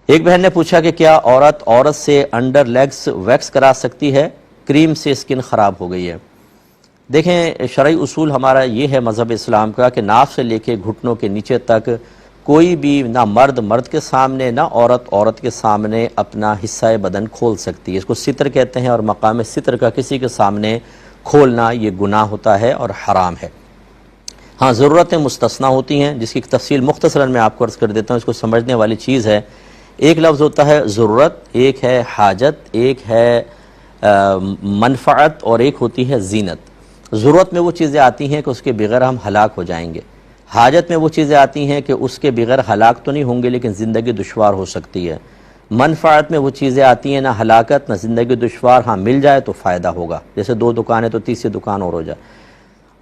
ایک بہن نے پوچھا کہ کیا عورت سے انڈر لیگز ویکس کرا سکتی ہے؟ کریم سے اسکن خراب ہو گئی ہے۔ دیکھیں، شرعی اصول ہمارا یہ ہے مذہب اسلام کا کہ ناف سے لے کے گھٹنوں کے نیچے تک کوئی بھی نہ مرد کے سامنے نہ عورت کے سامنے اپنا حصہ بدن کھول سکتی ہے۔ اس کو ستر کہتے ہیں، اور مقام ستر کا کسی کے سامنے کھولنا یہ گناہ ہوتا ہے اور حرام ہے۔ ہاں، ضرورتیں مستثنیٰ ہوتی ہیں، جس کی تفصیل مختصراً میں آپ کو عرض کر دیتا ہوں، اس کو سمجھنے والی چیز ہے۔ ایک لفظ ہوتا ہے ضرورت، ایک ہے حاجت، ایک ہے منفعت، اور ایک ہوتی ہے زینت۔ ضرورت میں وہ چیزیں آتی ہیں کہ اس کے بغیر ہم ہلاک ہو جائیں گے۔ حاجت میں وہ چیزیں آتی ہیں کہ اس کے بغیر ہلاک تو نہیں ہوں گے لیکن زندگی دشوار ہو سکتی ہے۔ منفعت میں وہ چیزیں آتی ہیں نہ ہلاکت نہ زندگی دشوار، ہاں مل جائے تو فائدہ ہوگا، جیسے دو دکانیں تو تیسری دکان اور ہو جائے۔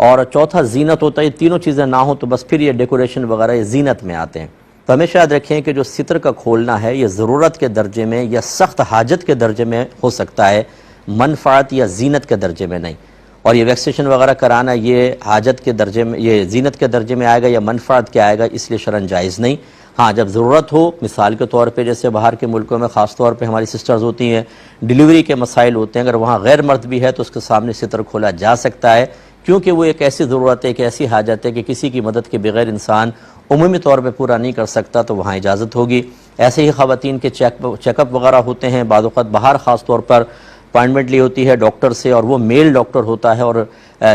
اور چوتھا زینت ہوتا ہے، یہ تینوں چیزیں نہ ہوں تو بس پھر یہ ڈیکوریشن وغیرہ یہ زینت میں آتے ہیں۔ تو ہمیشہ یاد رکھیں کہ جو ستر کا کھولنا ہے یہ ضرورت کے درجے میں یا سخت حاجت کے درجے میں ہو سکتا ہے، منفعت یا زینت کے درجے میں نہیں۔ اور یہ ویکسیشن وغیرہ کرانا یہ حاجت کے درجے میں، یہ زینت کے درجے میں آئے گا یا منفعت کے آئے گا، اس لیے شرعاً جائز نہیں۔ ہاں، جب ضرورت ہو، مثال کے طور پہ جیسے باہر کے ملکوں میں خاص طور پہ ہماری سسٹرز ہوتی ہیں، ڈیلیوری کے مسائل ہوتے ہیں، اگر وہاں غیر مرد بھی ہے تو اس کے سامنے ستر کھولا جا سکتا ہے، کیونکہ وہ ایک ایسی ضرورت ہے، ایک ایسی حاجت ہے کہ کسی کی مدد کے بغیر انسان عمومی طور پہ پورا نہیں کر سکتا، تو وہاں اجازت ہوگی۔ ایسے ہی خواتین کے چیک اپ وغیرہ ہوتے ہیں، بعض اوقات باہر خاص طور پر اپائنٹمنٹ لی ہوتی ہے ڈاکٹر سے، اور وہ میل ڈاکٹر ہوتا ہے، اور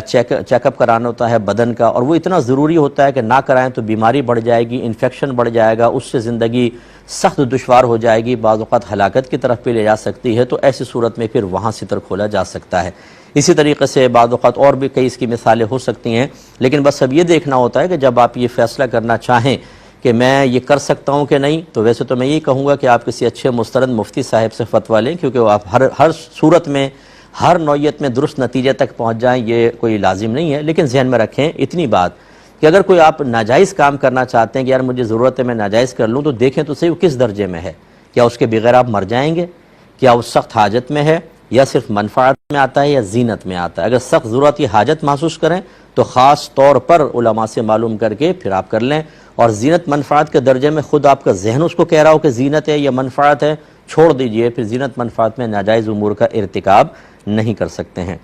چیک اپ کرانا ہوتا ہے بدن کا، اور وہ اتنا ضروری ہوتا ہے کہ نہ کرائیں تو بیماری بڑھ جائے گی، انفیکشن بڑھ جائے گا، اس سے زندگی سخت دشوار ہو جائے گی، بعض اوقات ہلاکت کی طرف بھی لے جا سکتی ہے، تو ایسی صورت میں پھر وہاں ستر کھولا جا سکتا ہے۔ اسی طریقے سے بعض اوقات اور بھی کئی اس کی مثالیں ہو سکتی ہیں، لیکن بس اب یہ دیکھنا ہوتا ہے کہ جب آپ یہ فیصلہ کرنا چاہیں کہ میں یہ کر سکتا ہوں کہ نہیں، تو ویسے تو میں یہ کہوں گا کہ آپ کسی اچھے مستند مفتی صاحب سے فتویٰ لیں، کیونکہ وہ آپ ہر صورت میں ہر نوعیت میں درست نتیجے تک پہنچ جائیں یہ کوئی لازم نہیں ہے۔ لیکن ذہن میں رکھیں اتنی بات کہ اگر کوئی آپ ناجائز کام کرنا چاہتے ہیں کہ یار مجھے ضرورت ہے میں ناجائز کر لوں، تو دیکھیں تو صحیح وہ کس درجے میں ہے، کیا اس کے بغیر آپ مر جائیں گے، کیا وہ سخت حاجت میں ہے، یا صرف منفعت میں آتا ہے، یا زینت میں آتا ہے۔ اگر سخت ضرورت یا حاجت محسوس کریں تو خاص طور پر علماء سے معلوم کر کے پھر آپ کر لیں، اور زینت منفعت کے درجے میں خود آپ کا ذہن اس کو کہہ رہا ہو کہ زینت ہے یا منفعت ہے، چھوڑ دیجئے، پھر زینت منفعت میں ناجائز امور کا ارتکاب نہیں کر سکتے ہیں۔